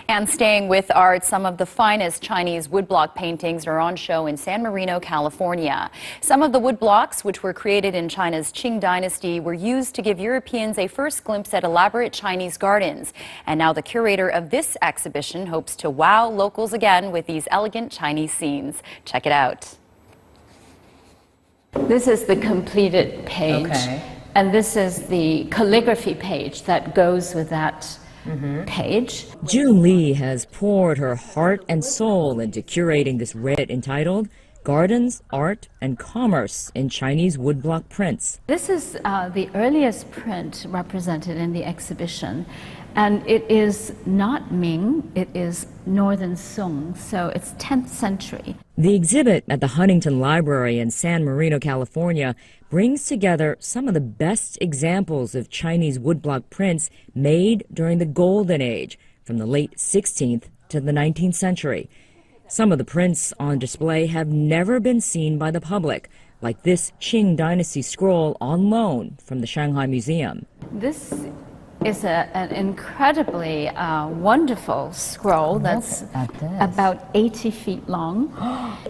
And staying with art, some of the finest Chinese woodblock paintings are on show in San Marino, California. Some of the woodblocks, which were created in China's Qing dynasty, were used to give Europeans a first glimpse at elaborate Chinese gardens. And now the curator of this exhibition hopes to wow locals again with these elegant Chinese scenes. Check it out. This is the completed page, and this is the calligraphy page that goes with that page. June Lee has poured her heart and soul into curating this read entitled Gardens, Art, and Commerce in Chinese Woodblock Prints. This is the earliest print represented in the exhibition, and it is not Ming, it is Northern Song, so it's 10th century. The exhibit at the Huntington Library in San Marino, California, brings together some of the best examples of Chinese woodblock prints made during the Golden Age, from the late 16th to the 19th century. Some of the prints on display have never been seen by the public, like this Qing Dynasty scroll on loan from the Shanghai Museum. This is an incredibly wonderful scroll that's about 80 feet long.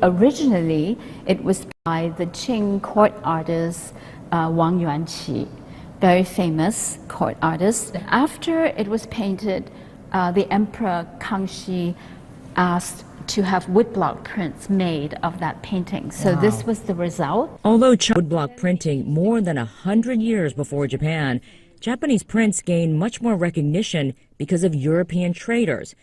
Originally, it was by the Qing court artist Wang Yuanqi, very famous court artist. After it was painted, the Emperor Kangxi asked to have woodblock prints made of that painting. So this was the result. Although woodblock printing more than 100 years before Japan, Japanese prints gained much more recognition because of European traders.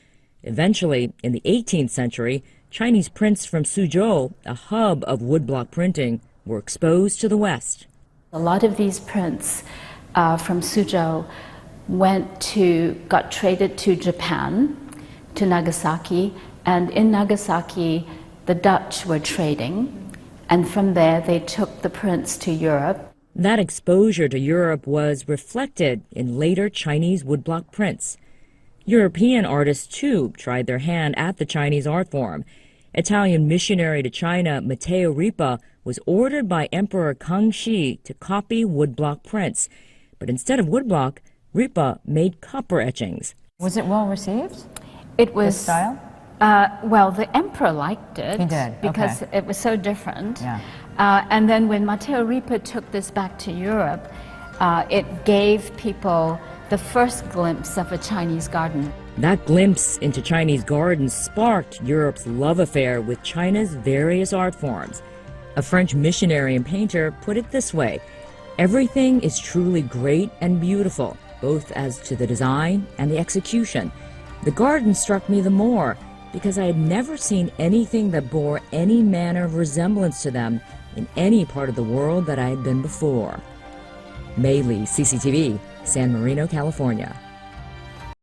Eventually, in the 18th century, Chinese prints from Suzhou, a hub of woodblock printing, were exposed to the West. A lot of these prints from Suzhou got traded to Japan, to Nagasaki, and in Nagasaki, the Dutch were trading, and from there they took the prints to Europe. That exposure to Europe was reflected in later Chinese woodblock prints. European artists, too, tried their hand at the Chinese art form. Italian missionary to China Matteo Ripa was ordered by Emperor Kangxi to copy woodblock prints. But instead of woodblock, Ripa made copper etchings. Was it well received? It was. This style? Well, the emperor liked it. He did, because it was so different. Yeah. And then when Matteo Ripa took this back to Europe, it gave people the first glimpse of a Chinese garden. That glimpse into Chinese gardens sparked Europe's love affair with China's various art forms. A French missionary and painter put it this way: everything is truly great and beautiful, both as to the design and the execution. The garden struck me the more because I had never seen anything that bore any manner of resemblance to them in any part of the world that I had been before. Mei Lee, CCTV, San Marino, California.